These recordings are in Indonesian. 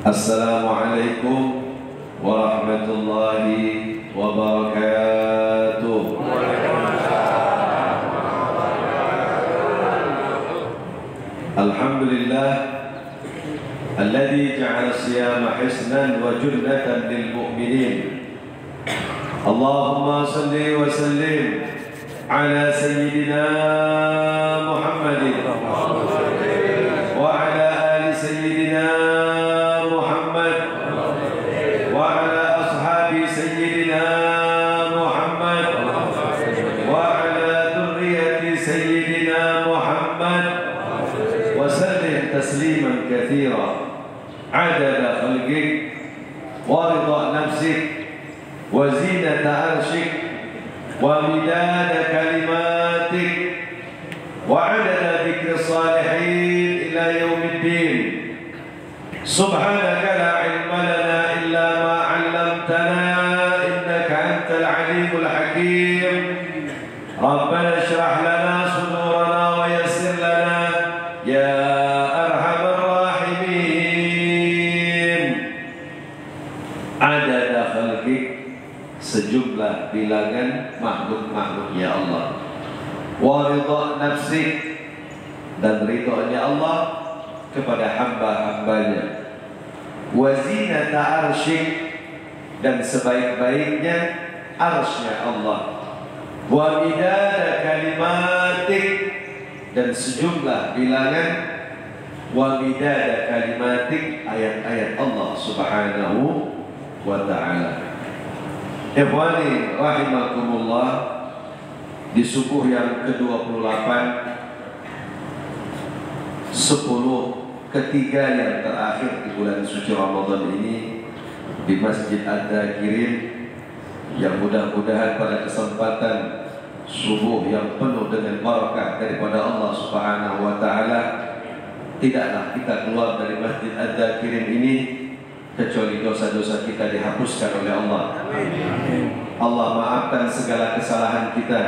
Assalamualaikum warahmatullahi wabarakatuh. Alhamdulillah alladzi ja'ala as-siyama hisnan wa junnatan lil mu'minin. Allahumma salli wa sallim ala sayyidina Muhammadin wa ala ali sayyidina تسليما كثيرا عدد خلقك ورضا نفسك وزينة عرشك ومداد كلماتك وعدد ذكر الصالحين إلى يوم الدين. سبحانك لا علم لنا إلا ما علمتنا إنك أنت العليم الحكيم. ربنا اشرح لنا صدورنا ويسر لنا يا sejumlah bilangan makhluk-makhluk ya Allah, wa ridha nafsik, dan ridhonya Allah kepada hamba-hambanya, wa zinata arsyik, dan sebaik-baiknya arsy-Nya Allah, wa midada kalimatik, dan sejumlah bilangan wa midada kalimatik ayat-ayat Allah Subhanahu wa ta'ala. Ikhwani rahimakumullah, di subuh yang ke-28 10 ketiga yang terakhir di bulan suci Ramadan ini di Masjid Ad-Dhakirin, yang mudah-mudahan pada kesempatan subuh yang penuh dengan barakah daripada Allah Subhanahu wa ta'ala, tidaklah kita keluar dari Masjid Ad-Dhakirin ini kecuali dosa-dosa kita dihapuskan oleh Allah. Allah maafkan segala kesalahan kita.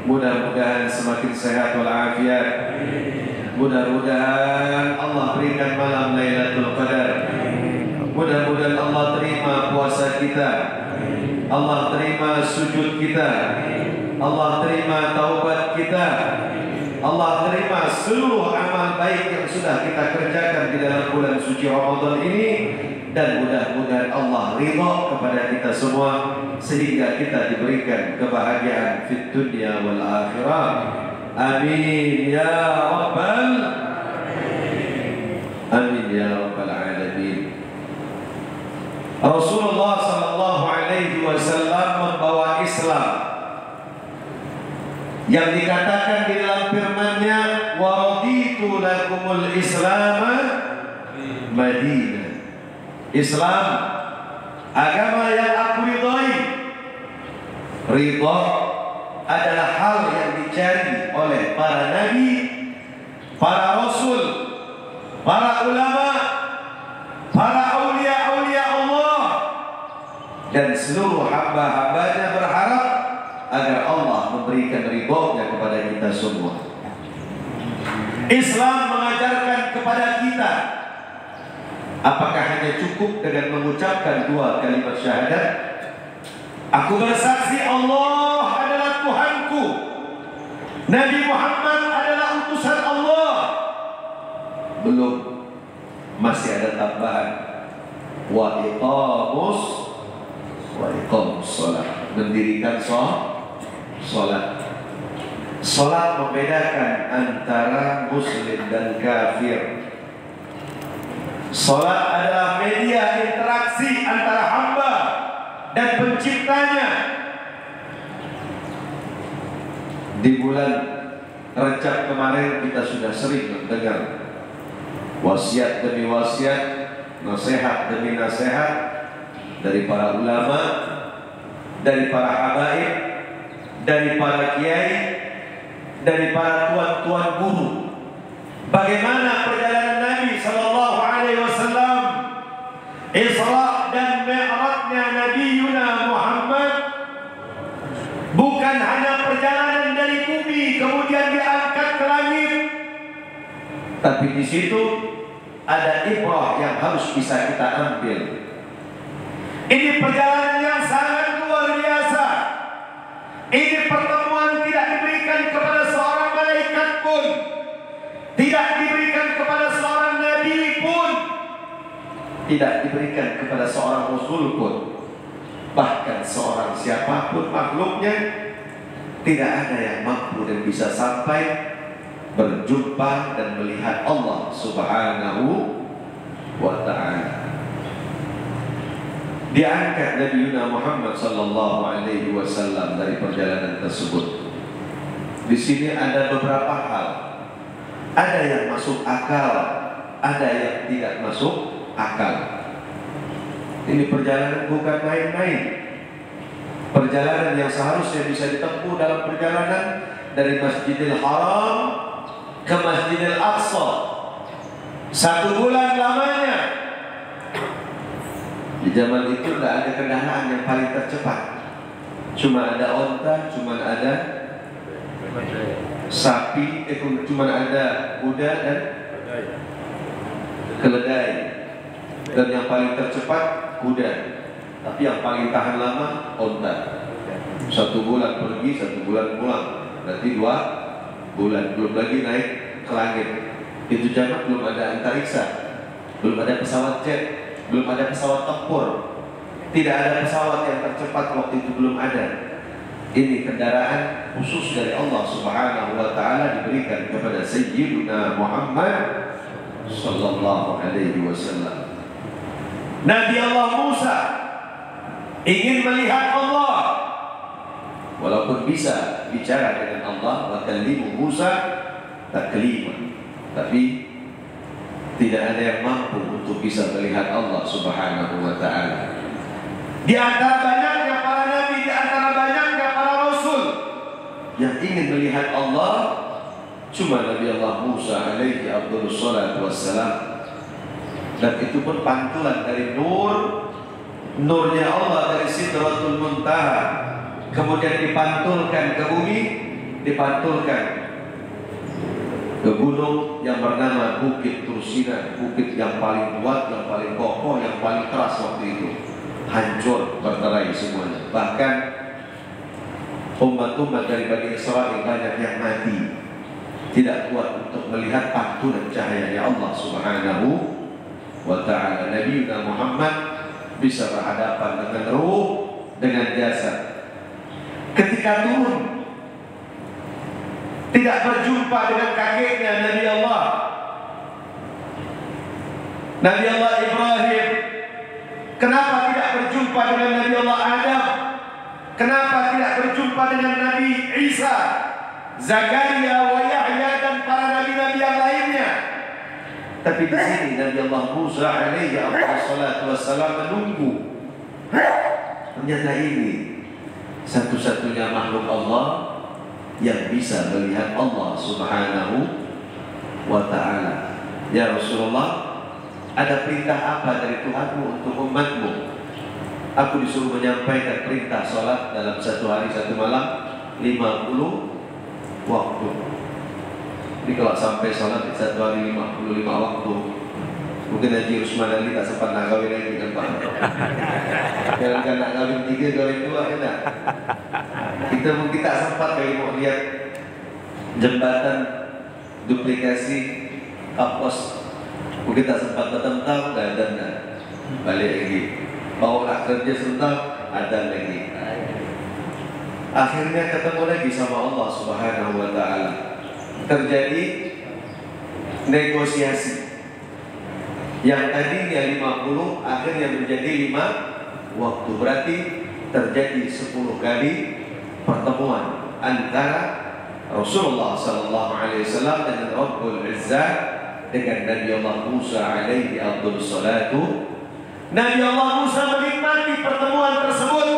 Mudah-mudahan semakin sehat walafiat. Mudah-mudahan Allah berikan malam Lailatul Qadar. Mudah-mudahan Allah terima puasa kita. Allah terima sujud kita. Allah terima taubat kita. Allah terima seluruh amal baik yang sudah kita kerjakan di dalam bulan suci Ramadan ini, dan mudah-mudahan Allah ridha kepada kita semua sehingga kita diberikan kebahagiaan fid dunya wal akhirah. Amin ya rabbal amin ya rabbal alamin. Rasulullah sallallahu alaihi wasallam membawa Islam yang dikatakan di dalam firman-Nya, wa raditu lakumul Islam Madinah. Islam agama yang aku ridhai. Ridha adalah hal yang dicari oleh para nabi, para rasul, para ulama, para aulia-aulia Allah, dan seluruh hamba-hambanya berharap agar Allah memberikan ridhonya kepada kita semua. Islam mengajarkan kepada kita, apakah hanya cukup dengan mengucapkan dua kalimat syahadat? Aku bersaksi Allah adalah Tuhanku, Nabi Muhammad adalah utusan Allah. Belum, masih ada tambahan, wa iqamus shalah, mendirikan salat. Salat membedakan antara muslim dan kafir. Salat adalah media interaksi antara hamba dan penciptanya. Di bulan Rajab kemarin kita sudah sering mendengar wasiat demi wasiat, nasihat demi nasihat dari para ulama, dari para habaib, dari para kiai, dari para tuan-tuan guru. Bagaimana perjalanan Nabi sallallahu alaihi wasallam, Isra dan Mi'rajnya Nabi Muhammad, bukan hanya perjalanan dari bumi kemudian diangkat ke langit, tapi di situ ada ibrah yang harus bisa kita ambil. Ini perjalanan yang sangat luar biasa. Ini pertemuan tidak diberikan kepada seorang malaikat pun, tidak diberikan kepada seorang nabi pun, tidak diberikan kepada seorang rasul pun. Bahkan seorang siapapun makhluknya, tidak ada yang mampu dan bisa sampai berjumpa dan melihat Allah Subhanahu wa ta'ala. Diangkat Nabi Muhammad sallallahu alaihi wasallam dari perjalanan tersebut. Di sini ada beberapa hal. Ada yang masuk akal, ada yang tidak masuk akal. Ini perjalanan bukan main-main. Perjalanan yang seharusnya bisa ditempuh dalam perjalanan dari Masjidil Haram ke Masjidil Aqsa 1 bulan lamanya. Di zaman itu tidak ada kendaraan yang paling tercepat. Cuma ada onta, cuma ada sapi, cuma ada kuda dan keledai. Dan yang paling tercepat kuda. Tapi yang paling tahan lama onta. 1 bulan pergi, 1 bulan pulang. Berarti 2 bulan. Belum lagi naik ke langit. Itu zaman belum ada antariksa, belum ada pesawat jet, belum ada pesawat tempur. Tidak ada pesawat yang tercepat waktu itu, belum ada. Ini kendaraan khusus dari Allah Subhanahu wa ta'ala diberikan kepada Sayyidina Muhammad sallallahu alaihi wasallam. Nabi Allah Musa ingin melihat Allah, walaupun bisa bicara dengan Allah, wa kallimu Musa taklima, tapi tidak ada yang mampu untuk bisa melihat Allah Subhanahu wa ta'ala. Di antara banyaknya para nabi, di antara banyaknya para rasul yang ingin melihat Allah, cuma Nabi Allah Musa alaihi afdhalus salatu wassalam. Dan itu pun pantulan dari nurnya Allah dari Sidratul Muntaha, kemudian dipantulkan ke bumi, dipantulkan ke gunung yang bernama Bukit Tursina, bukit yang paling kuat, yang paling kokoh, yang paling keras waktu itu. Hancur, berterai semuanya. Bahkan umat-umat dari Bani Israel banyak yang mati, tidak kuat untuk melihat pantulan cahayanya Allah Subhanahu wa ta'ala. Nabi Muhammad bisa berhadapan dengan ruh, dengan jasad. Ketika turun, tidak berjumpa dengan kakeknya Nabi Allah Ibrahim. Kenapa tidak berjumpa dengan Nabi Allah Adam? Kenapa tidak berjumpa dengan Nabi Isa, Zakaria, wa Yahya dan para nabi-nabi yang lainnya? Tapi di sini Nabi Allah Musa alaihi wassalam menunggu. Ternyata ini satu-satunya makhluk Allah yang bisa melihat Allah Subhanahu wa ta'ala. Ya Rasulullah, ada perintah apa dari Tuhanmu untuk umatmu? Aku disuruh menyampaikan perintah sholat dalam 1 hari 1 malam 50 waktu. Jadi kalau sampai sholat di 1 hari 55 waktu, mungkin Haji Rusman Ali tak sempat nak kawin lagi kan Pak. Jangan nak kawin 3, kawin 2 enak. Kita mungkin tak sempat kali mau lihat jembatan duplikasi kapos. Mungkin tak sempat datang tahu dan balik lagi. Bawa nak kerja sebentar, ada lagi. Akhirnya ketemu lagi sama Allah Subhanahu wa ta'ala. Terjadi negosiasi. Yang tadinya 50 akhirnya menjadi 5 waktu. Berarti terjadi 10 kali pertemuan antara Rasulullah SAW dengan Rabbul Izzah dengan Nabi Allah Musa alaihi afdhalus salatu. Nabi Allah Musa menikmati pertemuan tersebut.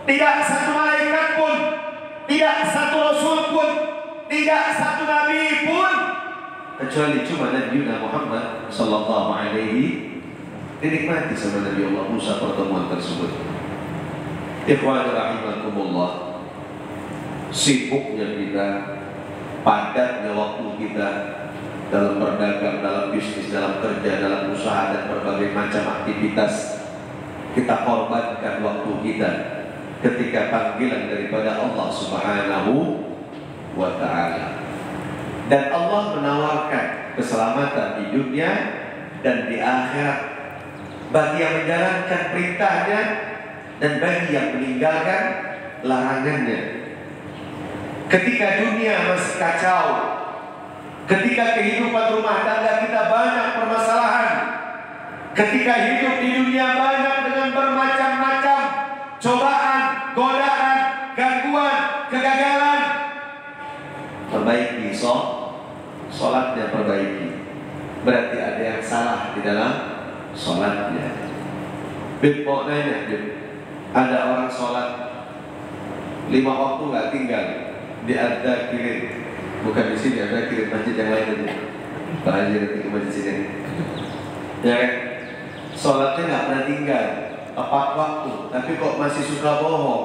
Tidak satu malaikat pun, tidak satu rasul pun, tidak satu nabi pun, kecuali cuma Nabi Muhammad sallallahu alaihi dinikmati sama Nabi Allah Musa pertemuan tersebut. Ikhwan rahimakumullah, sibuknya kita, padatnya waktu kita, dalam berdagang, dalam bisnis, dalam kerja, dalam usaha, dan berbagai macam aktivitas. Kita korbankan waktu kita ketika panggilan daripada Allah Subhanahu wa Ta'ala. Dan Allah menawarkan keselamatan di dunia dan di akhirat bagi yang menjalankan perintahnya dan bagi yang meninggalkan larangannya. Ketika dunia masih kacau, ketika kehidupan rumah tangga kita banyak permasalahan, ketika hidup di dunia banyak dengan bermacam-macam cobaan, godaan, gangguan, kegagalan, perbaiki sholatnya, perbaiki. Berarti ada yang salah di dalam sholatnya. Bib, mau nanya, Bib, ada orang sholat 5 waktu nggak tinggal di Ad-Dakirin, bukan di sini, Ad-Dakirin masjid yang lain tadi. Pak Haji nanti ke masjid sini. Ya kan? Sholatnya nggak pernah tinggal, tepat waktu, tapi kok masih suka bohong,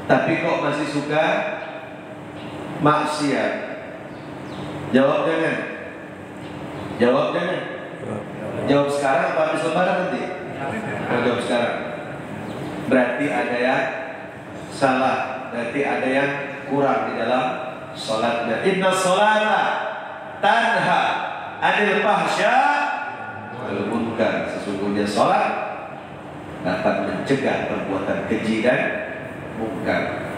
tapi kok masih suka maksiat. Jawab jangan. Jawab jangan. Jawab sekarang apa habis lebaran nanti? Jawab sekarang. Berarti ada yang salah, berarti ada yang kurang di dalam sholatnya. Inna sholata tanha anil fahsya wal munkar. Sesungguhnya sholat dapat mencegah perbuatan keji dan munkar.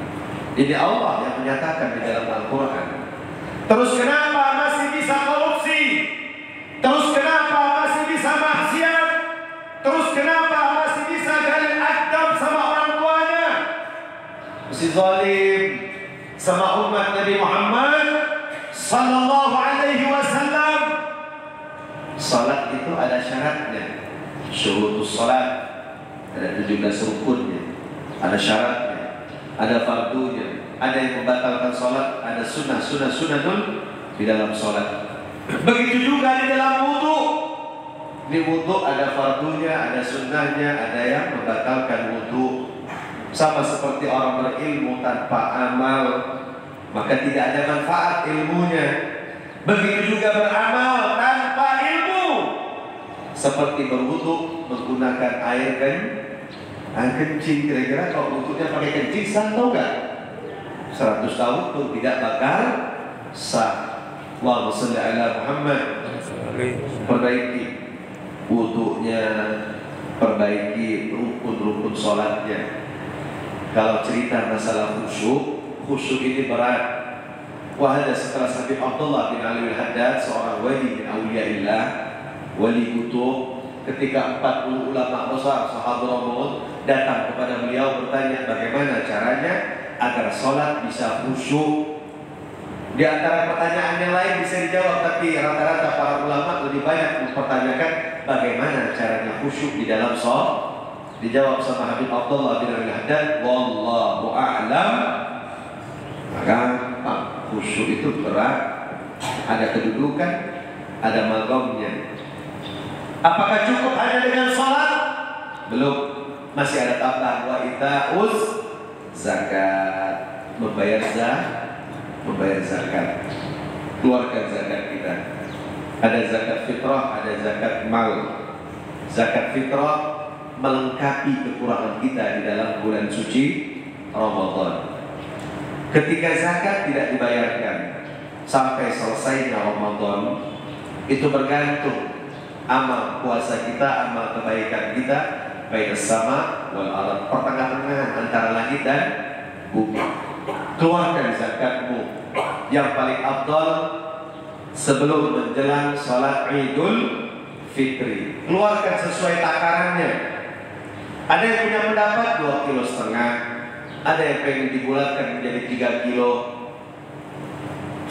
Ini Allah yang menyatakan di dalam Al-Quran. Terus kenapa masih bisa korupsi? Terus kenapa masih bisa maksiat? Terus kenapa masih bisa galin akdam sama orang tuanya? Masih zalim sama umat Nabi Muhammad sallallahu alaihi wasallam. Salat itu ada syaratnya. Syurutus salat ada 17 rukunnya, ada syaratnya, ada fardunya, ada yang membatalkan salat, ada sunah-sunahun di dalam salat. Begitu juga di dalam wudu. Di wudu ada fardunya, ada sunnahnya, ada yang membatalkan wudu. Sama seperti orang berilmu tanpa amal, maka tidak ada manfaat ilmunya. Begitu juga beramal tanpa ilmu, seperti berwudu menggunakan air kencing. Kira-kira kalau wudunya pakai kencing sah atau enggak? 100 tahun pun tidak bakal sah. Allahumma shalli ala Muhammad. Perbaiki wudunya, perbaiki rukun-rukun sholatnya. Kalau cerita masalah khusyuk ini berat. Wahada setelah Habib Abdullah bin Ali al-Haddad, seorang wali bin awliyaillah, wali kutub, ketika 40 ulama besar sahabat datang kepada beliau bertanya bagaimana caranya agar sholat bisa khusyuk. Di antara pertanyaan yang lain bisa dijawab, tapi rata-rata para ulama lebih banyak mempertanyakan bagaimana caranya khusyuk di dalam sholat. Dijawab sama Habib Abdullah bin Al-Haddad, wallahu a'lam. Maka khusyuk itu berat, ada kedudukan, ada magamnya. Apakah cukup hanya dengan sholat? Belum, masih ada tambahan wa ita'uz zakat, membayar zakat, keluarkan zakat kita. Ada zakat fitrah, ada zakat mal. Zakat fitrah melengkapi kekurangan kita di dalam bulan suci Ramadan. Ketika zakat tidak dibayarkan sampai selesainya Ramadan, itu bergantung amal puasa kita, amal kebaikan kita, baik sama wal ard, pertengah-tengah antara langit dan bumi. Keluarkan zakatmu. Yang paling afdal sebelum menjelang sholat Idul Fitri. Keluarkan sesuai takarannya. Ada yang punya pendapat 2,5 kilo, ada yang pengen dibulatkan menjadi 3 kilo.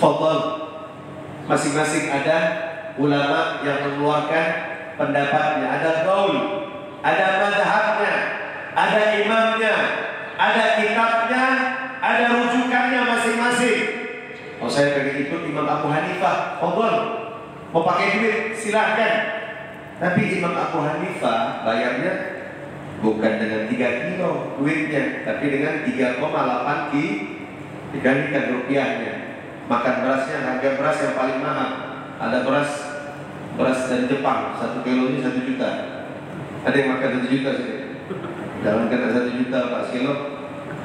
Fadhal. Masing-masing ada ulama yang mengeluarkan pendapatnya, ada qaul, ada mazhabnya, ada imamnya, ada kitabnya, ada rujukannya masing-masing. Kalau saya pengen ikut Imam Abu Hanifah, fadhal. Mau pakai duit silahkan. Tapi Imam Abu Hanifah bayarnya bukan dengan 3 kilo duitnya, tapi dengan 3,8 dikalikan rupiahnya. Makan berasnya, harga beras yang paling mahal ada beras dari Jepang, 1 kilo ini 1 juta. Ada yang makan 1 juta sih. Jangan kena 1 juta Pak sekilo.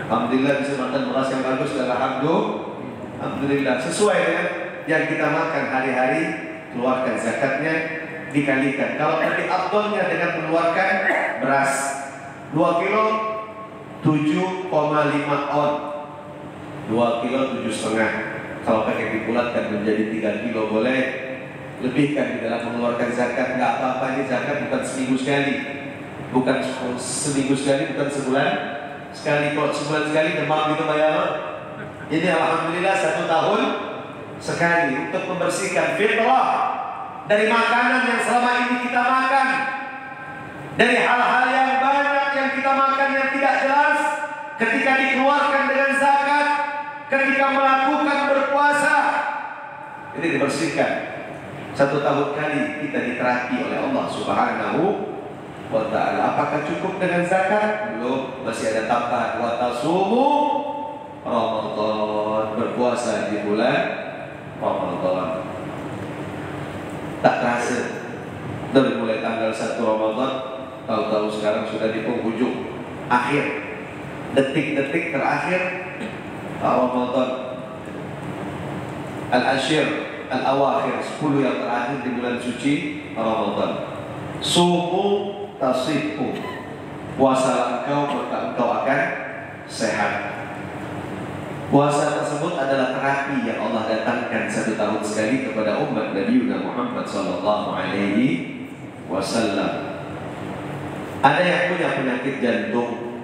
Alhamdulillah bisa makan beras yang bagus dan alhamdulillah sesuai dengan yang kita makan hari-hari, keluarkan zakatnya dikalikan. Kalau tadi afdolnya dengan mengeluarkan beras 2 kilo 7,5 on, 2 kilo 7,5. Kalau pakai dibulatkan menjadi 3 kilo boleh, lebihkan di dalam mengeluarkan zakat. Nggak apa-apa, ini zakat bukan seminggu sekali, bukan seminggu sekali, bukan sebulan sekali. Kalau sebulan sekali demam gitu bayar. Ini alhamdulillah 1 tahun sekali untuk membersihkan fitrah dari makanan yang selama ini kita makan, dari hal-hal yang banyak yang kita makan yang tidak jelas. Ketika dikeluarkan dengan zakat, ketika melakukan berpuasa, ini dibersihkan. 1 tahun kali kita diterapi oleh Allah Subhanahu wa ta'ala. Apakah cukup dengan zakat? Belum, masih ada tambahan. Wa tasumu Ramadan, berpuasa di bulan Ramadan. Tak terasa dari mulai tanggal 1 Ramadan, tahu-tahu sekarang sudah di penghujung akhir, detik-detik terakhir Ramadan. Al-Ashir, Al-Awakhir, 10 yang terakhir di bulan suci Ramadan. Sumu tasihhu, puasa engkau maka engkau akan sehat. Puasa tersebut adalah terapi yang Allah datangkan 1 tahun sekali kepada umat Nabi Muhammad sallallahu alaihi wasallam. Ada yang punya penyakit jantung,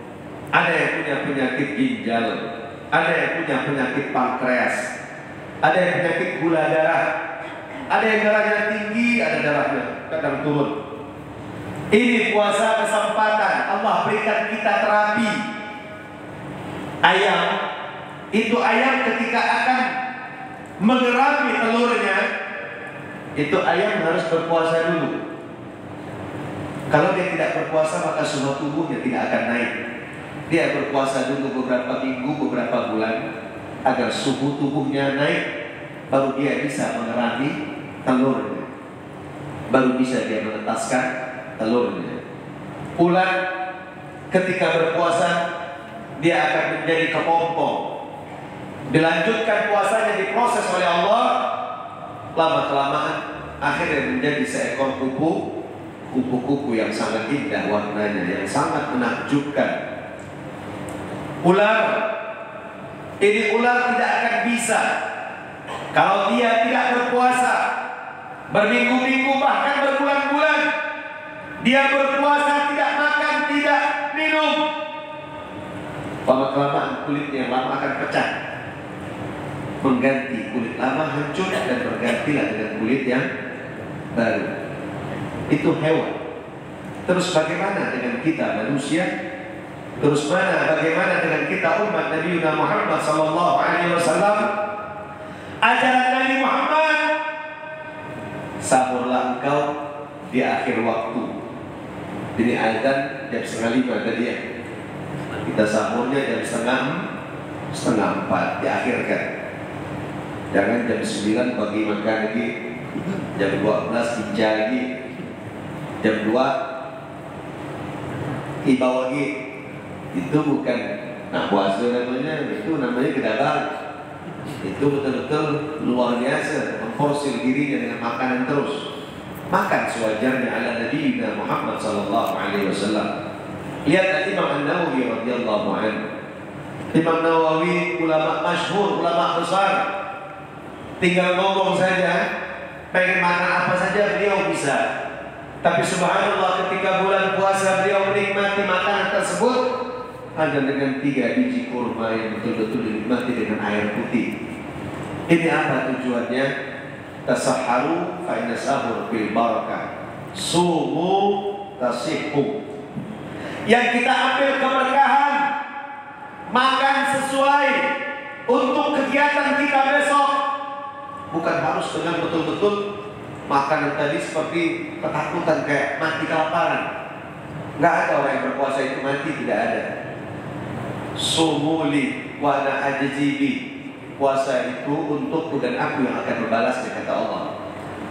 ada yang punya penyakit ginjal, ada yang punya penyakit pankreas, ada yang penyakit gula darah, ada yang darahnya tinggi, ada darahnya kadang turun. Ini puasa kesempatan Allah berikan kita terapi. Ayam, itu ayam ketika akan mengerami telurnya, itu ayam harus berpuasa dulu. Kalau dia tidak berpuasa maka suhu tubuhnya tidak akan naik. Dia berpuasa dulu beberapa minggu, beberapa bulan agar suhu tubuhnya naik, baru dia bisa mengerami telurnya, baru bisa dia menetaskan telurnya. Ular ketika berpuasa dia akan menjadi kepompong. Dilanjutkan puasanya, diproses oleh Allah, lama-kelamaan akhirnya menjadi seekor kupu-kupu yang sangat indah warnanya, yang sangat menakjubkan. Ular tidak akan bisa kalau dia tidak berpuasa berminggu-minggu bahkan berbulan-bulan. Dia berpuasa, tidak makan, tidak minum, lama-kelamaan kulitnya yang lama akan pecah, mengganti kulit lama hancur dan bergantilah dengan kulit yang baru. Itu hewan. Terus bagaimana dengan kita manusia? Terus bagaimana dengan kita umat Nabi Muhammad sallallahu alaihi wasallam? Ajaran Nabi Muhammad, sahurlah engkau di akhir waktu. Ini azan jam 3:30 tadi ya. Kita sahurnya jam 3:30 diakhirkan. Jangan jam 9 pagi makan lagi, jam 12 hijau lagi, jam 2 tiba lagi. Itu bukan puasa namanya, itu namanya kedabang. Itu betul-betul luar biasa, memporsir dirinya dengan makanan terus. Makan sewajarnya ala Nabi Muhammad sallallahu alaihi wasallam. Lihat Imam An-Nawawi radhiyallahu anhu. Imam Nawawi ulama masyhur, ulama besar. Tinggal ngomong saja, pengen makan apa saja beliau bisa. Tapi subhanallah ketika bulan puasa beliau menikmati makanan tersebut hanya dengan 3 biji kurma yang betul-betul dinikmati dengan air putih. Ini apa tujuannya? Tasahharu fa inna sahur bil barakah, sumu tasihhu. Yang kita ambil keberkahan, makan sesuai untuk kegiatan kita besok. Bukan harus dengan betul-betul makanan tadi seperti ketakutan kayak mati kelaparan. Nggak ada orang yang berpuasa itu mati, tidak ada. Sumuli wa ana ajzibi. Puasa itu untukku dan aku yang akan membalasnya, kata Allah.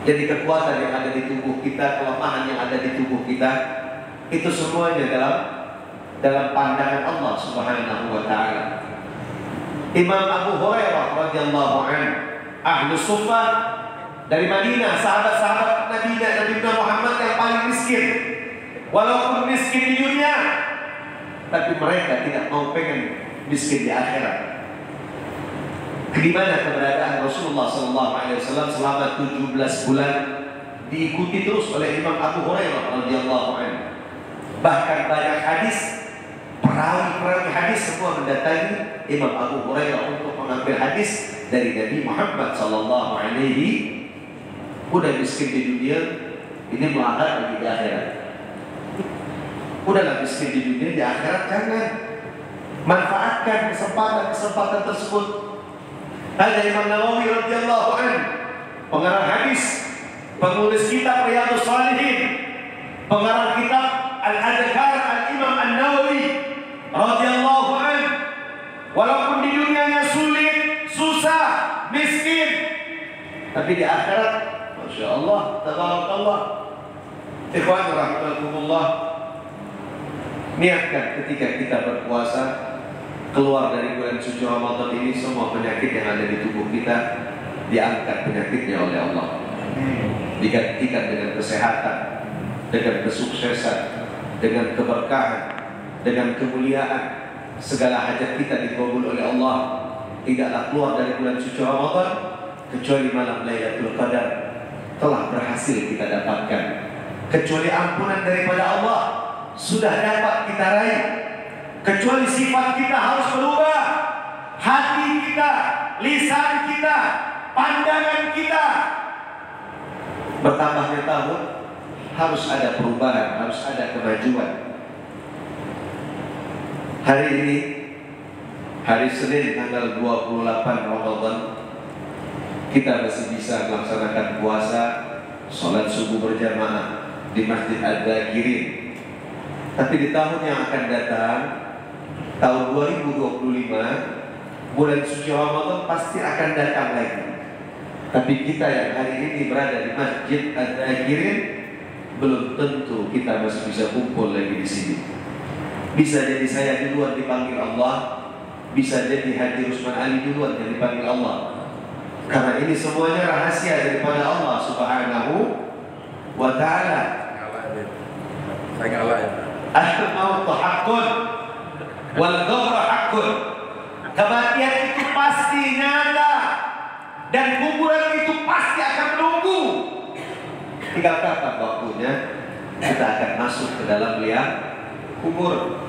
Jadi kekuatan yang ada di tubuh kita, kelemahan yang ada di tubuh kita, itu semuanya dalam pandangan Allah Subhanahu wa taala. Imam Abu Hurairah radhiyallahu anhu, ahlu suffah dari Madinah, sahabat-sahabat Nabi Muhammad yang paling miskin. Walaupun miskin di dunia, tapi mereka tidak mau pengen miskin di akhirat. Di mana keberadaan Rasulullah SAW selama 17 bulan diikuti terus oleh Imam Abu Hurairah radhiyallahu anhu. Bahkan banyak hadis, perawi hadis semua mendatangi Imam Abu Hurairah untuk mengambil hadis dari Nabi Muhammad SAW. Udah miskin di dunia, ini melanggar lagi di akhirat. Udahlah miskin di dunia, di akhirat jangan. Manfaatkan kesempatan tersebut. Ada Imam Nawawi radhiyallahu anhu, pengarang hadis, penulis kitab Riyadhus Shalihin, pengarang kitab Al-Adhkar Al-Imam An-Nawawi radhiyallahu anhu. Walaupun di dunianya sulit, susah, miskin, tapi di akhirat, masya Allah, tabarakallah. Ikhwan rahimakumullah, niatkan ketika kita berpuasa, keluar dari bulan suci Ramadan ini, semua penyakit yang ada di tubuh kita diangkat penyakitnya oleh Allah, digantikan dengan kesehatan, dengan kesuksesan, dengan keberkahan, dengan kemuliaan. Segala hajat kita dikabul oleh Allah. Tidaklah keluar dari bulan suci Ramadan kecuali malam Lailatul Qadar telah berhasil kita dapatkan, kecuali ampunan daripada Allah sudah dapat kita raih, kecuali sifat kita harus berubah, hati kita, lisan kita, pandangan kita. Bertambahnya tahun harus ada perubahan, harus ada kemajuan. Hari ini, hari Senin tanggal 28 Ramadan, kita masih bisa melaksanakan puasa, sholat subuh berjamaah di Masjid Ad-Dhakirin. Tapi di tahun yang akan datang, tahun 2025, bulan suci Ramadan pasti akan datang lagi. Tapi kita yang hari ini berada di Masjid Ad-Dhakirin, belum tentu kita masih bisa kumpul lagi di sini. Bisa jadi saya duluan dipanggil Allah, bisa jadi Haji Rusman Ali duluan yang dipanggil Allah. Karena ini semuanya rahasia daripada Allah Subhanahu wa ta'ala. Saya ngalahin. Al-mautu haqqun wal qabru haqqun. Kematian itu pasti nyata dan kuburan itu pasti akan menunggu. Tinggal kapan waktunya kita akan masuk ke dalam liang kubur.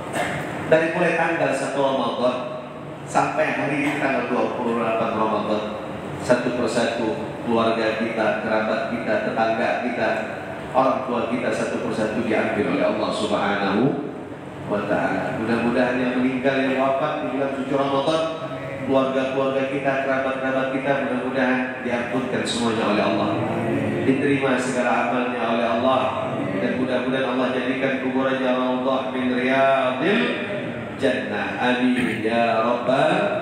Dari mulai tanggal 1 Ramadan sampai hari ini tanggal 28 Ramadan, satu persatu keluarga kita, kerabat kita, tetangga kita, orang tua kita satu persatu diambil oleh Allah Subhanahu wa ta'ala. Mudah-mudahan yang meninggal, yang wafat di bulan suci Ramadan, keluarga-keluarga kita, kerabat-kerabat kita, mudah-mudahan diampunkan semuanya oleh Allah, diterima segala amalnya oleh Allah, dan mudah-mudahan Allah jadikan kuburannya raudhah min riyadil jannah. Amin ya rabbal.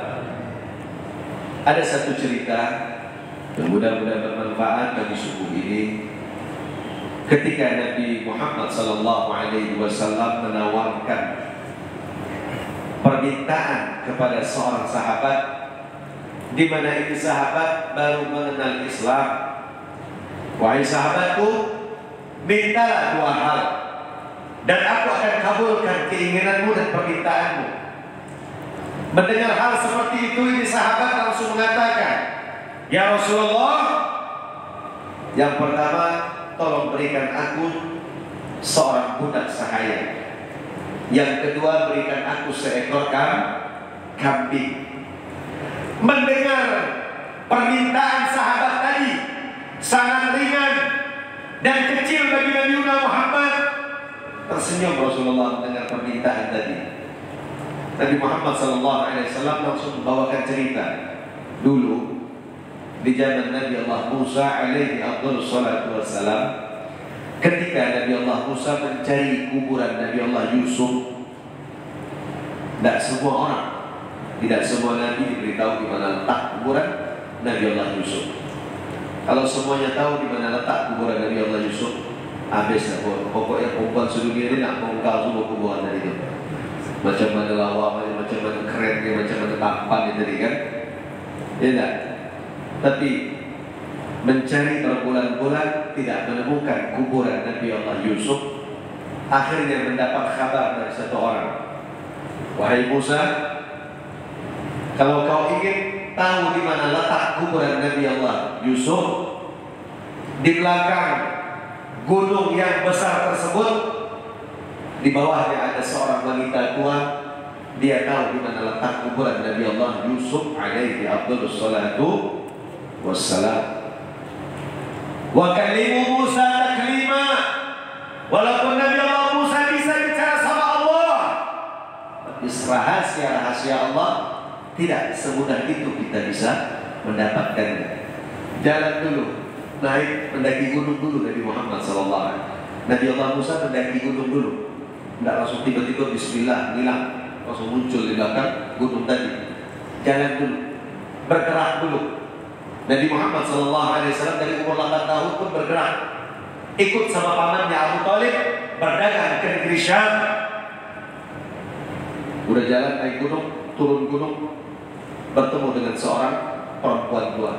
Ada satu cerita yang mudah-mudahan bermanfaat bagi subuh ini. Ketika Nabi Muhammad SAW menawarkan permintaan kepada seorang sahabat, di mana ini sahabat baru mengenal Islam. Wahai sahabatku, mintalah dua hal, dan aku akan kabulkan keinginanmu dan permintaanmu. Mendengar hal seperti itu, ini sahabat langsung mengatakan, ya Rasulullah, yang pertama, tolong berikan aku seorang budak sahaya. Yang kedua, berikan aku seekor kambing. Mendengar permintaan sahabat tadi sangat ringan dan kecil bagi Nabi Muhammad, tersenyum Rasulullah mendengar permintaan tadi. Nabi Muhammad SAW langsung membawakan cerita. Dulu di zaman Nabi Allah Musa alaihi afdhalus salatu wassalam, ketika Nabi Allah Musa mencari kuburan Nabi Allah Yusuf, tidak semua orang, tidak semua Nabi diberitahu di mana letak kuburan Nabi Allah Yusuf. Kalau semuanya tahu di mana letak kuburan Nabi Allah Yusuf, habis lah. Pokoknya perempuan sedunia ini nak bongkar semua kuburan dari itu. Macam mana lawa, macam mana keren, macam mana tampan itu tadi kan? Ya tak? Tapi mencari berbulan-bulan tidak menemukan kuburan Nabi Allah Yusuf. Akhirnya mendapat kabar dari satu orang. Wahai Musa, kalau kau ingin tahu di mana letak kuburan Nabi Allah Yusuf, di belakang gunung yang besar tersebut, di bawahnya ada seorang wanita tua. Dia tahu di mana letak kuburan Nabi Allah Yusuf alaihi afdhalus salatu wassalam. Wa kalimu Musa taklima. Walaupun Nabi Allah Musa bisa bicara sama Allah, tapi rahasia Allah tidak semudah itu kita bisa mendapatkannya. Jalan dulu, naik mendaki gunung dulu Nabi Muhammad SAW. Nabi Allah Musa mendaki gunung dulu, tidak langsung tiba-tiba Bismillah hilang, langsung muncul di belakang gunung tadi. Jalan dulu, bergerak dulu. Nabi Muhammad SAW dari umur 8 tahun pun bergerak, ikut sama pamannya Abu Thalib berdagang ke negeri Syam. Udah jalan naik gunung, turun gunung, bertemu dengan seorang perempuan tua.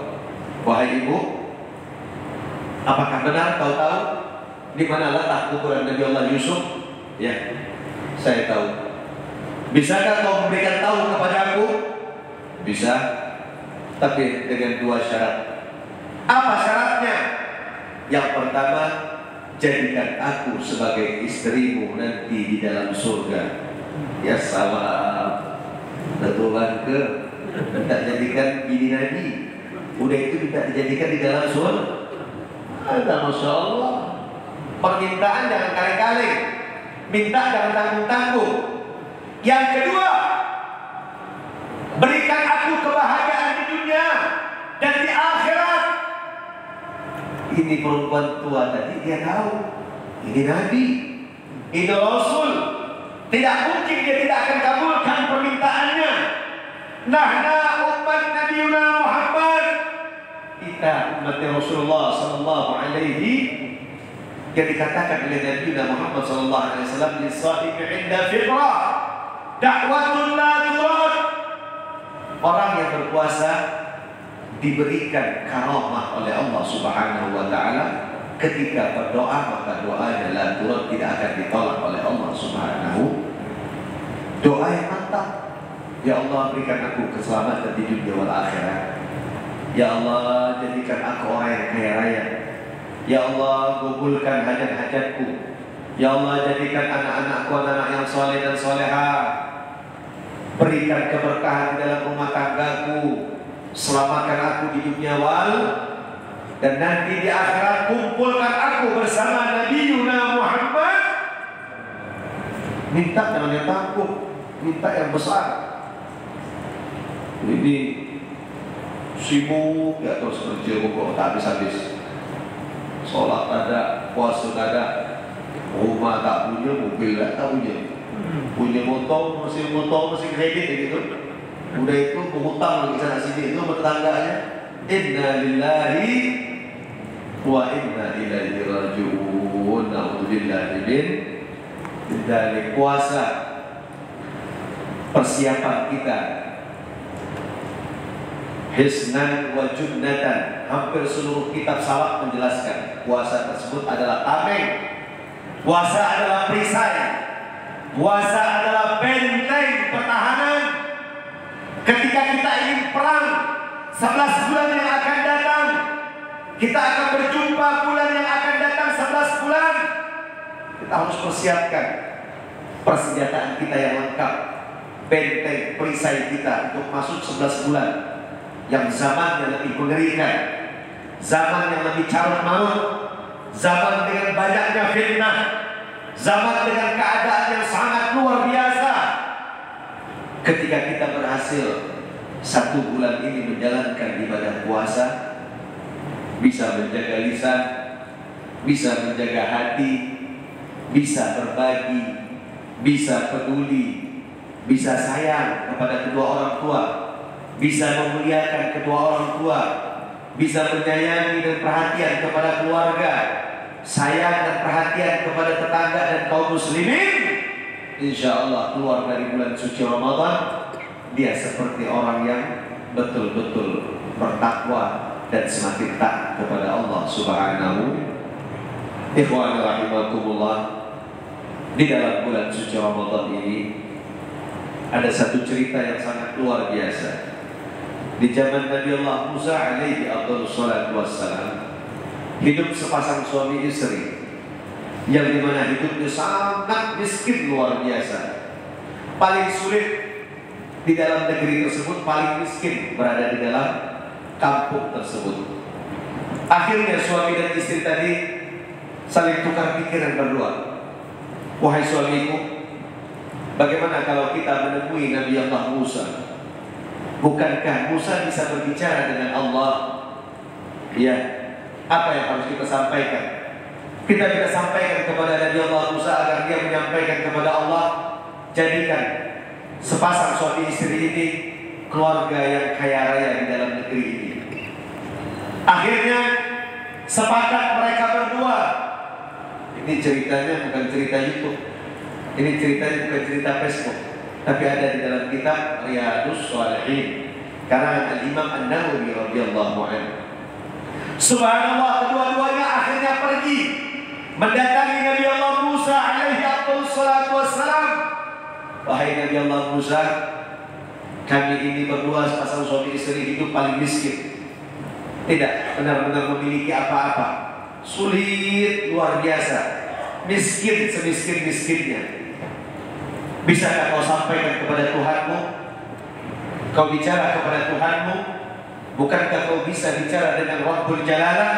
Wahai ibu, apakah benar kau tahu di mana letak kuburan Nabi Allah Yusuf? Ya, saya tahu. Bisakah kau memberikan tahu kepada aku? Bisa, tapi dengan 2 syarat. Apa syaratnya? Yang pertama, jadikan aku sebagai istrimu nanti di dalam surga. Ya salam, betulan ke minta jadikan bini Nabi, udah itu minta dijadikan di dalam surga. Ada Masya Allah. Permintaan jangan kaleng-kaleng, minta jangan tanggung-tanggung. Yang kedua, berikan aku kebahagiaan di dunia dan di akhirat. Ini perempuan tua tadi, dia tahu ini Nabi, ini Rasul. Tidak mungkin dia tidak akan kabulkan permintaannya. Nahna umat Nabi Muhammad, kita umat Rasulullah sallallahu alaihi, yang dikatakan oleh Nabi Muhammad sallallahu alaihi wasallam, "Lis-sha'imi 'inda fitrah, da'watun la turad." Orang yang berpuasa diberikan karamah oleh Allah Subhanahu wa taala. Ketika berdoa, maka doanya la turad, tidak akan ditolak oleh Allah Subhanahu. Doa yang mantap. Ya Allah, berikan aku keselamatan di dunia wal akhirat. Ya Allah, jadikan aku orang yang kaya raya. Ya Allah, kabulkan hajat-hajatku. Ya Allah, jadikan anak-anakku anak yang soleh dan soleha. Berikan keberkahan di dalam rumah tanggaku. Selamatkan aku di dunia wal, dan nanti di akhirat kumpulkan aku bersama Nabi Muhammad. Minta jangan yang tangguh, minta yang besar. Ini sibuk ya, terus kerja kok tak habis-habis. Sholat ada, puasa ada, rumah tak punya, mobil tak punya, punya motor masih kredit gitu. Udah itu menghutang lagi sana sini itu tetangganya. Inna lillahi wa inna ilaihi raji'un. Na'udzubillahi min dzalik. Puasa, persiapan kita, hisnan wa junnatan. Hampir seluruh kitab salaf menjelaskan puasa tersebut adalah tameng, puasa adalah perisai, puasa adalah benteng pertahanan. Ketika kita ingin perang 11 bulan yang akan datang, kita akan berjumpa bulan yang akan datang 11 bulan. Kita harus persiapkan persenjataan kita yang lengkap, benteng perisai kita untuk masuk 11 bulan yang zaman yang lebih mengerikan, zaman yang lebih carut marut, zaman dengan banyaknya fitnah, zaman dengan keadaan yang sangat luar biasa. Ketika kita berhasil 1 bulan ini menjalankan ibadah puasa, bisa menjaga lisan, bisa menjaga hati, bisa berbagi, bisa peduli, bisa sayang kepada kedua orang tua, bisa memuliakan kedua orang tua, bisa menyayangi dan perhatian kepada keluarga, sayang dan perhatian kepada tetangga dan kaum muslimin, insya Allah keluar dari bulan suci Ramadan, dia seperti orang yang betul-betul bertakwa dan semakin taat kepada Allah Subhanahu. Ikhwan rahimakumullah, di dalam bulan suci Ramadan ini ada satu cerita yang sangat luar biasa. Di zaman Nabi Allah Musa alaihi wassalatu wassalam, hidup sepasang suami istri yang dimana hidupnya sangat miskin luar biasa. Paling sulit di dalam negeri tersebut, paling miskin berada di dalam kampung tersebut. Akhirnya suami dan istri tadi saling tukar pikiran berdua. Wahai suamiku, bagaimana kalau kita menemui Nabi Allah Musa? Bukankah Musa bisa berbicara dengan Allah? Ya, apa yang harus kita sampaikan? Kita bisa sampaikan kepada Nabi Allah Musa agar dia menyampaikan kepada Allah, jadikan sepasang suami istri ini keluarga yang kaya raya di dalam negeri ini. Akhirnya sepakat mereka berdua. Ini ceritanya bukan cerita YouTube, ini ceritanya bukan cerita Facebook, tapi ada di dalam kitab Riyadhus Shalihin karangan Al-Imam An-Nawawi radhiyallahu anhu. Subhanallah, kedua-duanya akhirnya pergi mendatangi Nabi Allah Musa alaihi wassalam. Wahai Nabi Allah Musa, kami ini berdua sepasang suami istri hidup paling miskin, tidak benar-benar memiliki apa-apa. Sulit luar biasa, miskin semiskin-miskinnya. Bisakah kau sampaikan kepada Tuhanmu? Kau bicara kepada Tuhanmu? Bukankah kau bisa bicara dengan Rabbul Jalalah?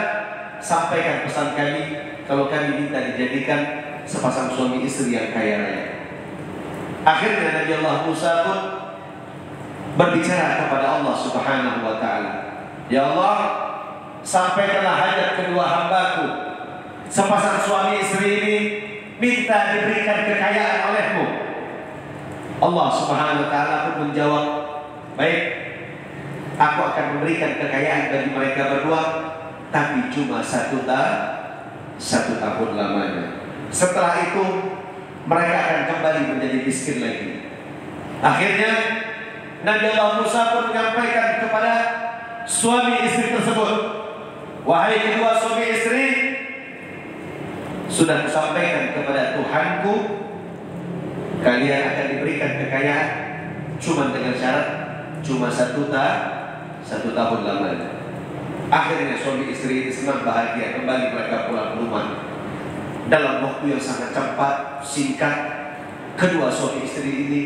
Sampaikan pesan kami, kalau kami minta dijadikan sepasang suami istri yang kaya raya. Akhirnya Nabi Allah Musa pun berbicara kepada Allah Subhanahu wa ta'ala. Ya Allah, sampaikanlah hajat kedua hambaku, sepasang suami istri ini minta diberikan kekayaan olehmu. Allah Subhanahu wa ta'ala pun menjawab, baik, aku akan memberikan kekayaan bagi mereka berdua, tapi cuma satu tahun lamanya. Setelah itu mereka akan kembali menjadi miskin lagi. Akhirnya Nabi Allah Musa pun menyampaikan kepada suami istri tersebut, wahai kedua suami istri, sudah kusampaikan kepada Tuhanku, kalian akan diberikan kekayaan, cuma dengan syarat cuma satu tahun lamanya. Akhirnya suami istri ini senang bahagia, kembali mereka pulang ke rumah. Dalam waktu yang sangat cepat, singkat, kedua suami istri ini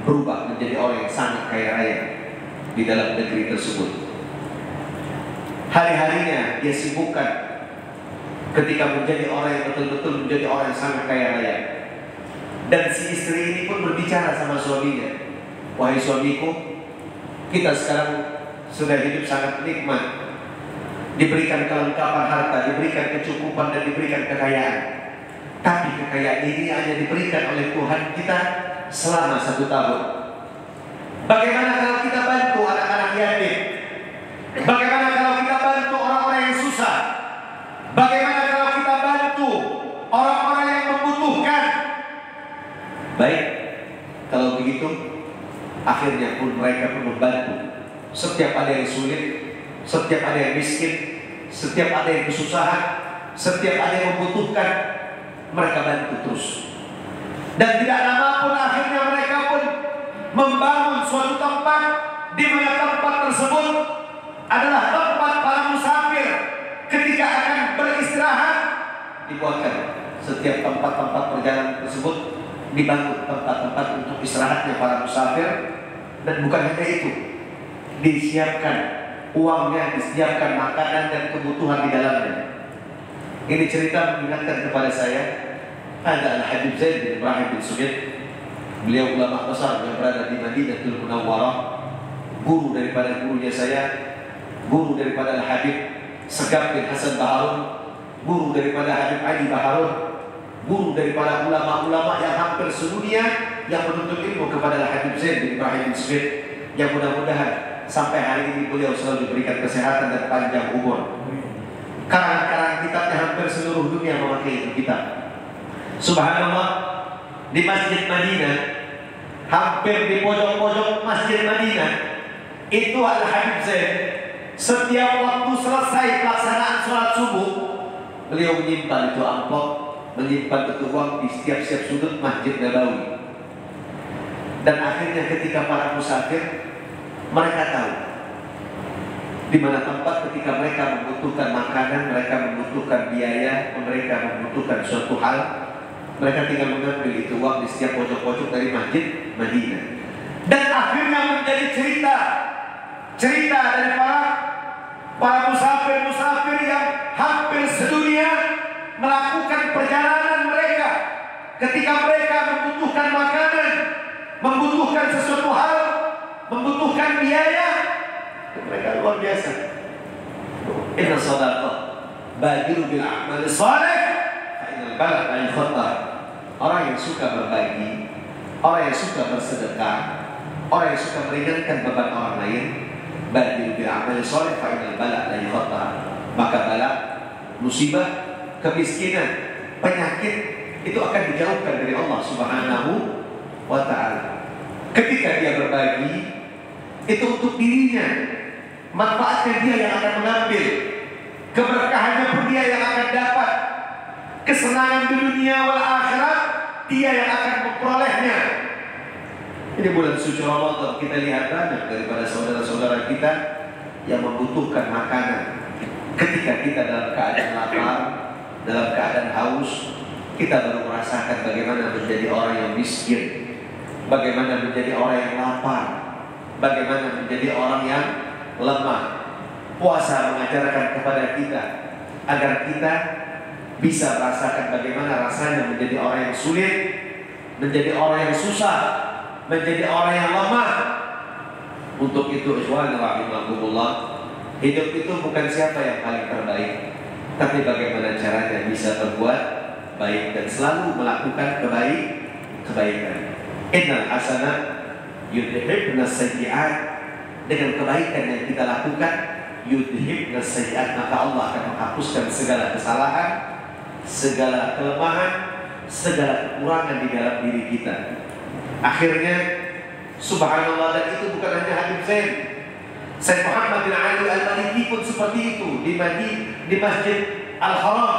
berubah menjadi orang yang sangat kaya raya di dalam negeri tersebut. Hari-harinya dia sibukkan ketika menjadi orang yang betul-betul menjadi orang yang sangat kaya raya. Dan si istri ini pun berbicara sama suaminya, wahai suamiku, kita sekarang sudah hidup sangat nikmat, diberikan kelengkapan harta, diberikan kecukupan dan diberikan kekayaan. Tapi kekayaan ini hanya diberikan oleh Tuhan kita selama 1 tahun. Bagaimana kalau kita bantu anak-anak yatim? Bagaimana kalau kita bantu orang-orang yang susah? Bagaimana kalau kita bantu orang-orang yang membutuhkan? Baik, kalau begitu, akhirnya pun mereka pun membantu. Setiap ada yang sulit, setiap ada yang miskin, setiap ada yang kesusahan, setiap ada yang membutuhkan, mereka bantu terus. Dan tidak lama pun akhirnya mereka pun membangun suatu tempat di mana tempat tersebut adalah tempat para musafir ketika akan beristirahat. Dibuatkan setiap tempat-tempat perjalanan tersebut dibangun tempat-tempat untuk istirahatnya para musafir. Dan bukan hanya itu, disiapkan uangnya, disiapkan makanan dan kebutuhan di dalamnya. Ini cerita mengingatkan kepada saya, ada Al-Habib Zaid bin Ibrahim bin Sumit. Beliau ulama besar yang berada di Madinatul Munawwarah, guru daripada gurunya saya, guru daripada Al-Habib Segaf bin Hasan Baharun, guru daripada Habib Ali Baharun, guru daripada ulama-ulama yang hampir sedunia yang menuntut ilmu kepada Al-Habib Zaid bin Ibrahim bin Sumit. Yang mudah-mudahan sampai hari ini beliau selalu diberikan kesehatan dan panjang umur. Karang-karang kitabnya hampir seluruh dunia memakai itu kitab. Subhanallah, di Masjid Madinah, hampir di pojok-pojok Masjid Madinah, itu Al-Habib Zain, setiap waktu selesai pelaksanaan sholat subuh, beliau menyimpan itu amplop, menyimpan itu uang di setiap sudut Masjid Nabawi. Dan akhirnya ketika para musafir, mereka tahu di mana tempat ketika mereka membutuhkan makanan, mereka membutuhkan biaya, mereka membutuhkan suatu hal, mereka tinggal mengambil itu uang di setiap pojok-pojok dari Masjid Madinah. Dan akhirnya menjadi cerita dari para musafir yang hampir sedunia melakukan perjalanan mereka ketika mereka membutuhkan makanan, membutuhkan sesuatu hal, membutuhkan biaya, mereka luar biasa. Inna sadaqah badiru bil a'mal salih fa innal balad la yakhatar. Orang yang suka berbagi, orang yang suka bersedekah, orang yang suka meringankan beban orang lain, badiru bil a'mal salih fa innal balad la yakhatar. Maka bala, musibah, kemiskinan, penyakit itu akan dijauhkan dari Allah Subhanahu wa ta'ala. Ketika dia berbagi, itu untuk dirinya, manfaatnya dia yang akan mengambil, keberkahannya pun dia yang akan dapat, kesenangan di dunia wal akhirat dia yang akan memperolehnya. Ini bulan suci Ramadan, kita lihat banyak daripada saudara-saudara kita yang membutuhkan makanan. Ketika kita dalam keadaan lapar, dalam keadaan haus, kita baru merasakan bagaimana menjadi orang yang miskin, bagaimana menjadi orang yang lapar, bagaimana menjadi orang yang lemah. Puasa mengajarkan kepada kita agar kita bisa merasakan bagaimana rasanya menjadi orang yang sulit, menjadi orang yang susah, menjadi orang yang lemah. Untuk itu, ikhwan rahimakumullah, hidup itu bukan siapa yang paling terbaik, tapi bagaimana caranya bisa berbuat baik dan selalu melakukan kebaikan. Innal hasanat yudhibna sayyi'at. Dengan kebaikan yang kita lakukan, yudhibna sayyi'at, maka Allah akan menghapuskan segala kesalahan, segala kelemahan, segala kekurangan di dalam diri kita. Akhirnya, subhanallah, dan itu bukan hanya Habib Zain. Sayyid Muhammad bin Ali Al-Maliki pun seperti itu di Masjid Al-Haram,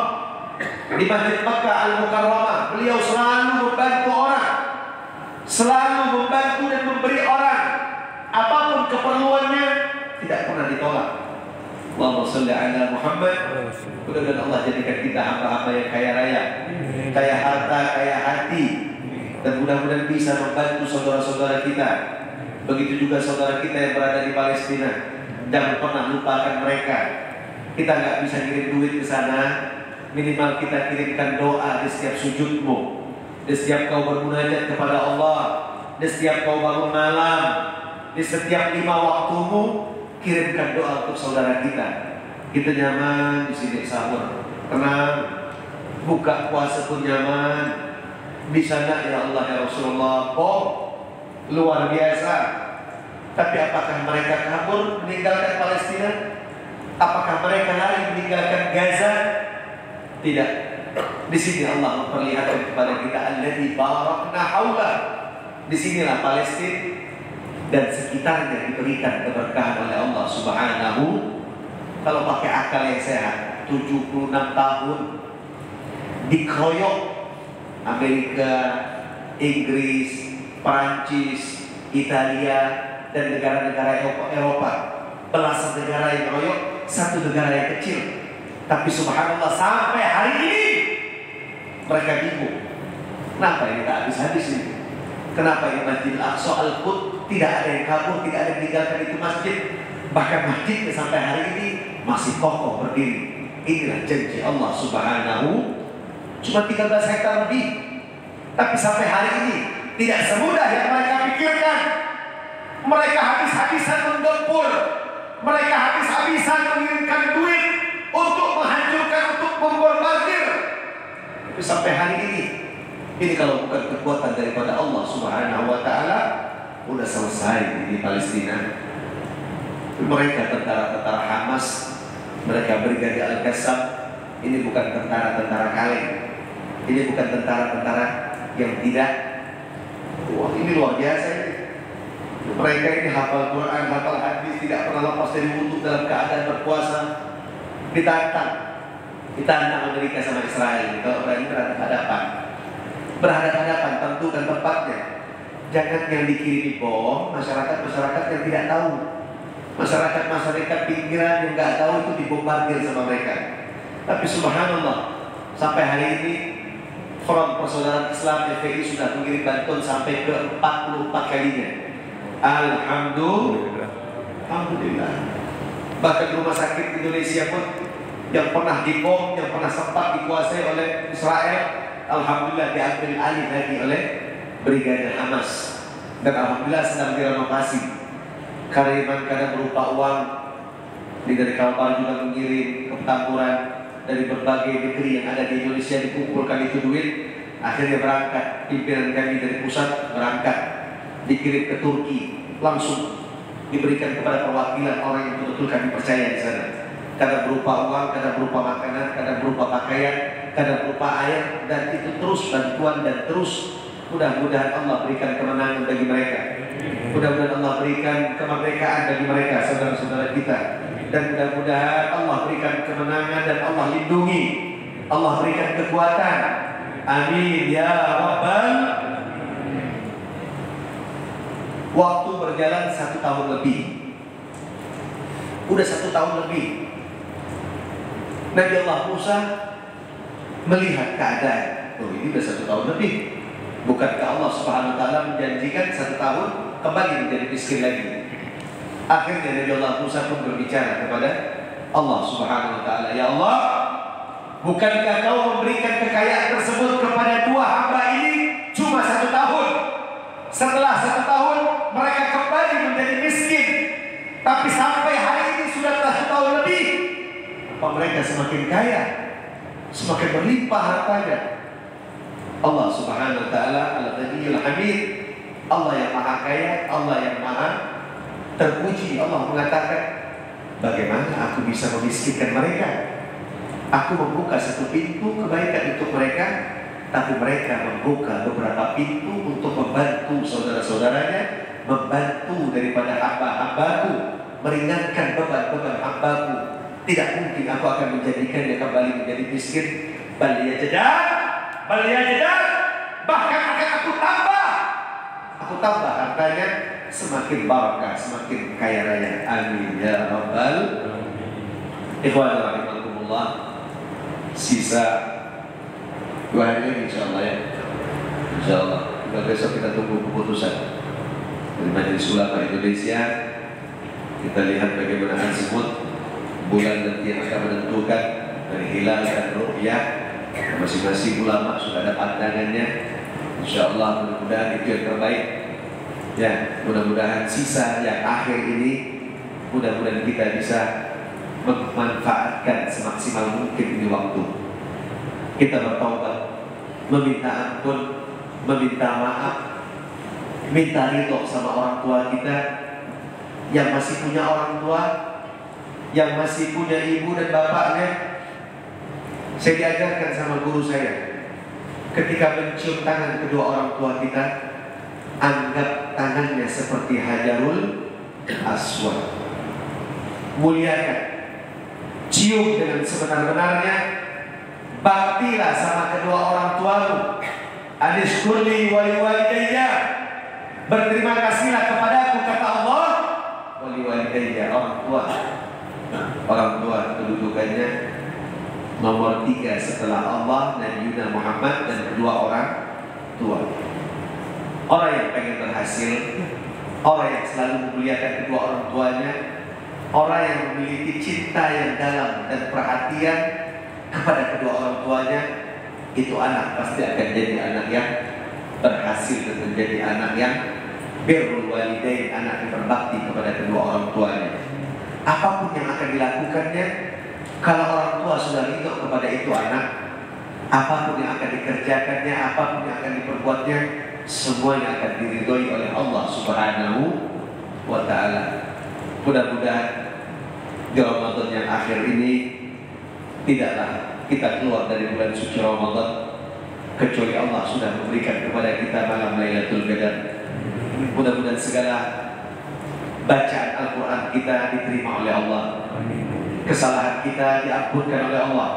di Masjid Makkah Al-Mukarramah. Beliau selalu membantu orang, selalu membantu dan memberi orang, apapun keperluannya tidak pernah ditolak. Allahumma sholli ala Muhammad. Mudah-mudahan Allah jadikan kita hamba-hamba yang kaya raya, kaya harta, kaya hati, dan mudah-mudahan bisa membantu saudara-saudara kita. Begitu juga saudara kita yang berada di Palestina, jangan pernah lupakan mereka. Kita nggak bisa kirim duit ke sana, minimal kita kirimkan doa di setiap sujudmu, di setiap kau bermunajat kepada Allah, di setiap kau bangun malam, di setiap 5 waktumu, kirimkan doa untuk saudara kita. Kita nyaman di sini sahur, tenang, buka puasa pun nyaman. Di sana ya Allah ya Rasulullah, luar biasa. Tapi apakah mereka kabur meninggalkan Palestina? Apakah mereka lari meninggalkan Gaza? Tidak. Di sini Allah memperlihatkan kepada kita alladzi barakna haulah. Di sinilah Palestina dan sekitarnya diberikan keberkahan oleh Allah Subhanahu. Kalau pakai akal yang sehat, 76 tahun dikeroyok Amerika, Inggris, Prancis, Italia, dan negara-negara Eropa. Belasan negara yang keroyok, satu negara yang kecil. Tapi subhanallah sampai hari ini mereka bingung. Kenapa ini tak habis-habis ini? Kenapa ini Masjid Al-Aqsa Al-Quds tidak ada yang kabur, tidak ada yang meninggalkan itu masjid? Bahkan masjidnya sampai hari ini masih kokoh berdiri. Inilah janji Allah Subhanahu. Cuma 13 hektar lebih, tapi sampai hari ini tidak semudah yang mereka pikirkan. Mereka habis-habisan menggempur, mereka habis-habisan mengirimkan duit untuk menghancurkan, untuk membombardir. Tapi sampai hari ini kalau bukan kekuatan daripada Allah Subhanahu wa ta'ala, udah selesai di Palestina. Mereka tentara-tentara Hamas, mereka Brigade Al-Qassam, ini bukan tentara-tentara kaleng, ini bukan tentara-tentara yang tidak. Wah, ini luar biasa ini. Mereka ini hafal Quran, hafal hadis, tidak pernah lepas dari wudhu dalam keadaan berpuasa. Ditantang Amerika sama Israel. Kalau berani berhadapan, tentukan tempatnya. Jangan yang dikirimi bom, masyarakat yang tidak tahu. Masyarakat pinggiran yang nggak tahu itu dibombardir sama mereka. Tapi subhanallah, sampai hari ini Front Persaudaraan Islam FPI sudah mengirim bantuan sampai ke 44 kalinya. Alhamdulillah. Bahkan rumah sakit Indonesia pun yang pernah dibom, yang pernah sempat dikuasai oleh Israel, alhamdulillah diambil alih lagi oleh Brigade Hamas. Dan alhamdulillah sedang direnovasi. Kadang berupa uang, dari Kalpal juga mengirim ke Petamburan, dari berbagai negeri yang ada di Indonesia dikumpulkan itu duit. Akhirnya berangkat, pimpinan kami dari pusat berangkat, dikirim ke Turki, langsung diberikan kepada perwakilan orang yang betul-betul kami percaya di sana. Kadang berupa uang, kadang berupa makanan, kadang berupa pakaian, kadang berupa air, dan itu terus bantuan dan terus. Mudah-mudahan Allah berikan kemenangan bagi mereka. Mudah-mudahan Allah berikan kemerdekaan bagi mereka, saudara-saudara kita. Dan mudah-mudahan Allah berikan kemenangan dan Allah lindungi. Allah berikan kekuatan. Amin ya Rabbal. Waktu berjalan 1 tahun lebih. Udah 1 tahun lebih. Nabi Allah Musa melihat keadaan. Oh, ini udah 1 tahun lebih. Bukankah Allah Subhanahu wa Ta'ala menjanjikan 1 tahun kembali menjadi miskin lagi? Akhirnya Nabi Allah Musa pun berbicara kepada Allah Subhanahu wa Ta'ala, ya Allah, bukankah kau memberikan kekayaan tersebut kepada 2 hamba ini cuma 1 tahun? Setelah 1 tahun mereka kembali menjadi miskin. Tapi sampai hari ini sudah 1 tahun lebih, apa mereka semakin kaya, semakin berlimpah hartanya? Allah Subhanahu wa Ta'ala Al-Ghaniyyul Hamid, Allah yang maha kaya, Allah yang maha terpuji. Allah mengatakan, bagaimana aku bisa memiskinkan mereka? Aku membuka 1 pintu kebaikan untuk mereka, tapi mereka membuka beberapa pintu untuk membantu saudara-saudaranya, membantu daripada hamba-hambaku, meringankan beban-beban hambaku. Tidak mungkin aku akan menjadikannya kembali menjadi miskin. Bahkan akan aku tambah hartanya, semakin barakah, semakin kaya raya. Amin ya Rabbal. Ikhwan rahimakumullah. Sisa 2 hari lagi insyaallah ya. Insyaallah. Besok kita tunggu keputusan dari Majelis Ulama Indonesia. Kita lihat bagaimana azimut bulan nanti yang akan menentukan dari hilal dan ru'yah. Masing-masing ulama sudah ada pandangannya. InsyaAllah mudah-mudahan itu yang terbaik. Ya, mudah-mudahan sisa yang akhir ini, mudah-mudahan kita bisa memanfaatkan semaksimal mungkin ini waktu. Kita bertaubat, meminta ampun, meminta maaf, minta ridho sama orang tua kita yang masih punya orang tua, yang masih punya ibu dan bapaknya. Saya diajarkan sama guru saya, ketika mencium tangan kedua orang tua kita, anggap tangannya seperti Hajarul Aswad. Muliakan, cium dengan sebenar-benarnya, baktilah sama kedua orang tuamu. Anishkurli wali walidayya, berterima kasihlah kepadaku, kata Allah. Wali walidayya, orang tua. Orang tua kedudukannya nomor 3 setelah Allah, Nabi Muhammad, dan kedua orang tua. Orang yang pengen berhasil, orang yang selalu memuliakan kedua orang tuanya, orang yang memiliki cinta yang dalam dan perhatian kepada kedua orang tuanya, itu anak pasti akan jadi anak yang berhasil dan menjadi anak yang birrul walidain, anak yang berbakti kepada kedua orang tuanya. Apapun yang akan dilakukannya, kalau orang tua sudah ridho kepada itu anak, apapun yang akan dikerjakannya, apapun yang akan diperbuatnya, semuanya akan diridhoi oleh Allah Subhanahu wa Ta'ala. Mudah-mudahan di Ramadan yang akhir ini tidaklah kita keluar dari bulan suci Ramadan kecuali Allah sudah memberikan kepada kita malam Lailatul Qadar. Mudah-mudahan segala bacaan Al-Quran kita diterima oleh Allah, kesalahan kita diampunkan oleh Allah,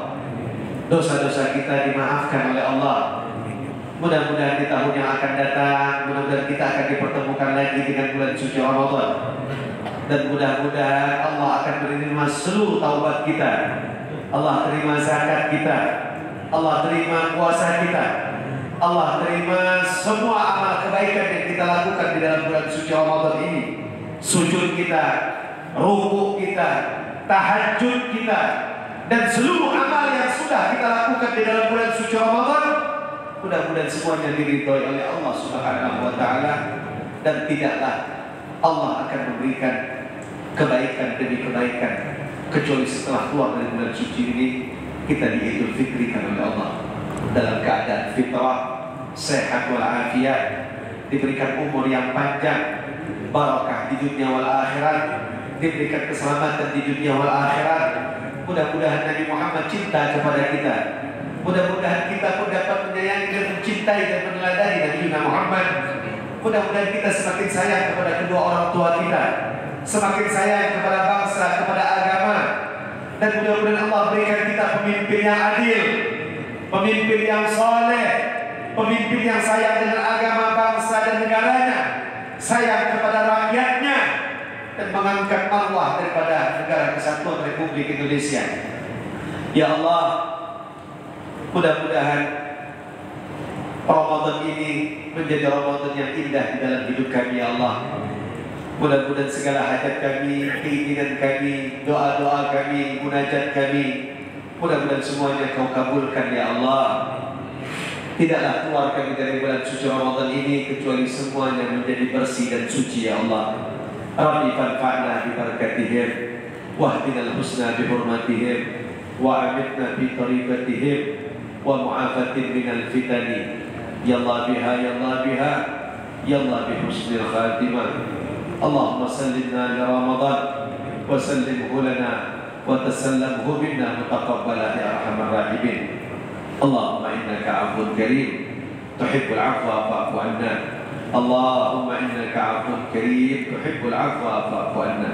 dosa-dosa kita dimaafkan oleh Allah. Mudah-mudahan di tahun yang akan datang, mudah-mudahan kita akan dipertemukan lagi dengan bulan suci Ramadan. Dan mudah-mudahan Allah akan menerima seluruh taubat kita. Allah terima zakat kita, Allah terima puasa kita, Allah terima semua amal kebaikan yang kita lakukan di dalam bulan suci Ramadan ini. Sujud kita, rukuk kita, tahajud kita, dan seluruh amal yang sudah kita lakukan di dalam bulan suci Ramadan, mudah-mudahan semuanya diridhoi oleh Allah Subhanahu wa Ta'ala. Dan tidaklah Allah akan memberikan kebaikan demi kebaikan kecuali setelah keluar dari bulan suci ini kita diidul fitrikan oleh Allah dalam keadaan fitrah, sehat walafiat, diberikan umur yang panjang, barakah di dunia wal akhirat, diberikan keselamatan di dunia wal akhirat. Mudah-mudahan Nabi Muhammad cinta kepada kita. Mudah-mudahan kita pun dapat menyayangi dan mencintai dan meneladani Nabi Muhammad. Mudah-mudahan kita semakin sayang kepada kedua orang tua kita, semakin sayang kepada bangsa, kepada agama. Dan mudah-mudahan Allah berikan kita pemimpin yang adil, pemimpin yang soleh, pemimpin yang sayang dengan agama bangsa dan negaranya, sayang kepada rakyatnya, dan mengangkat marwah daripada Negara Kesatuan Republik Indonesia. Ya Allah, mudah-mudahan Ramadan ini menjadi Ramadan yang indah di dalam hidup kami, ya Allah. Mudah-mudahan segala hajat kami, keinginan kami, doa-doa kami, munajat kami, mudah-mudahan semuanya Kau kabulkan, ya Allah. Tidaklah keluar kami dari bulan suci Ramadan ini kecuali semuanya menjadi bersih dan suci, ya Allah. Rabbi fanfa'na bi barakatihim, wahdinal husna bi hurmatihim, wa amitna bi tariqatihim, wa mu'afatin minal fitani. Ya Allah biha, ya Allah biha, ya Allah bi husnil khatimah. Allahumma sallimna li Ramadan wa sallimhu lana wa tasallamhu minna mutaqabbala ya arhamar rahimin. Allahumma innaka 'afuwun karim tuhibbul 'afwa fa'fu 'anna. Allahumma innaka 'afuwun karim tuhibbul 'afwa fa'fu 'anna.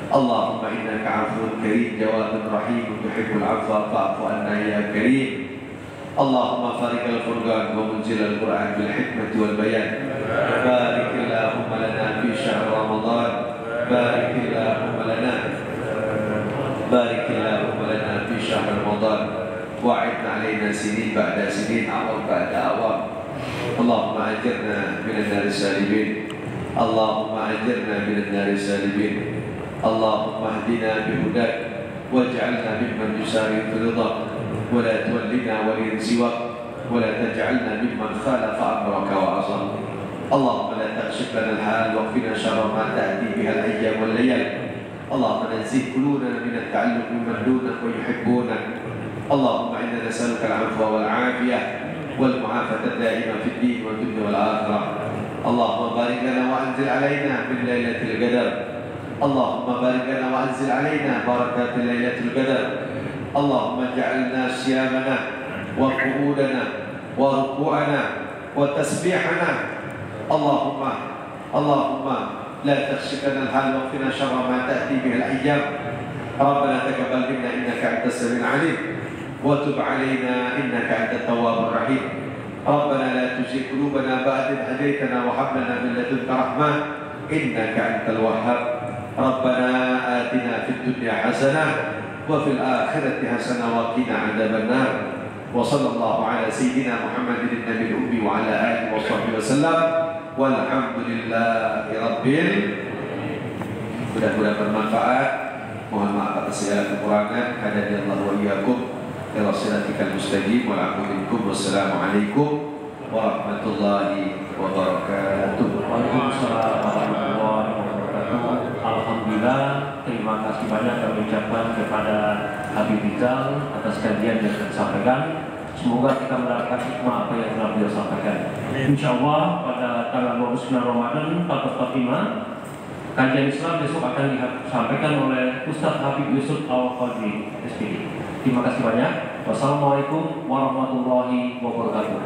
Allahumma innaka 'afuwun karim jawadun rahim tuhibbul 'afwa fa'fu 'anna ya karim. Allahumma fariqal furqan wa munzilal Qur'an bil hikmati wal bayan. Barik Allahumma lana fi syahr Ramadan. Barik Allahumma lana. Barik Allahumma lana fi syahr Ramadan. Wa'idna alaina sinin ba'da sinin, awam ba'da awam. Allahumma ajirna minan nari salibin. Allahumma ajirna minan nari salibin. Allahumma hdina bihudak waj'alna mimman yusari fi ridha. ولا تولنا ولي سواك ولا تجعلنا ممن خالف أمرك وعصى. اللهم لا تكشف لنا الحال واكفنا شر ما تأتي بها الأيام والليال. اللهم نزه قلوبنا من التعلق بمن دونك ويحبونك. اللهم إنا نسألك العفو والعافية والمعافاة الدائمة في الدين والدنيا والآخرة. اللهم بارك لنا وأنزل علينا من ليلة القدر. اللهم بارك لنا وأنزل علينا بركات ليلة القدر. اللهم اجعلنا صيامنا وقعودنا وركوعنا وتسبيحنا. اللهم لا تكشف لنا الحال واكفنا شر ما تأتي به الأيام. ربنا تقبل منا إنك أنت السميع العليم وتب علينا إنك أنت التواب الرحيم. ربنا لا تزغ قلوبنا بعد إذ هديتنا وهب لنا من لدنك رحمة إنك أنت الوهاب. ربنا آتنا في الدنيا حسنة وفي الآخرة حسنة وقنا عذاب النار. وصلى الله على سيدنا محمد النبي الأمي وعلى آله وصحبه وسلم. والحمد لله رب العالمين. Mudah-mudahan bermanfaat. Mohon maaf atas segala kekurangan. Hadani Allah wa iyyakum ila siratikal mustaqim. Wassalamualaikum warahmatullahi wabarakatuh. Waalaikumsalam warahmatullahi wabarakatuh. Alhamdulillah, terima kasih banyak kami ucapkan kepada Habib Rizal atas kajian yang disampaikan. Semoga kita mendapatkan hikmah apa yang telah beliau sampaikan. Insya Allah pada tanggal 29 Ramadan 1445 Kajian Islam besok akan disampaikan oleh Ustadz Habib Yusuf Al-Qadri, SPD. Terima kasih banyak. Wassalamualaikum warahmatullahi wabarakatuh.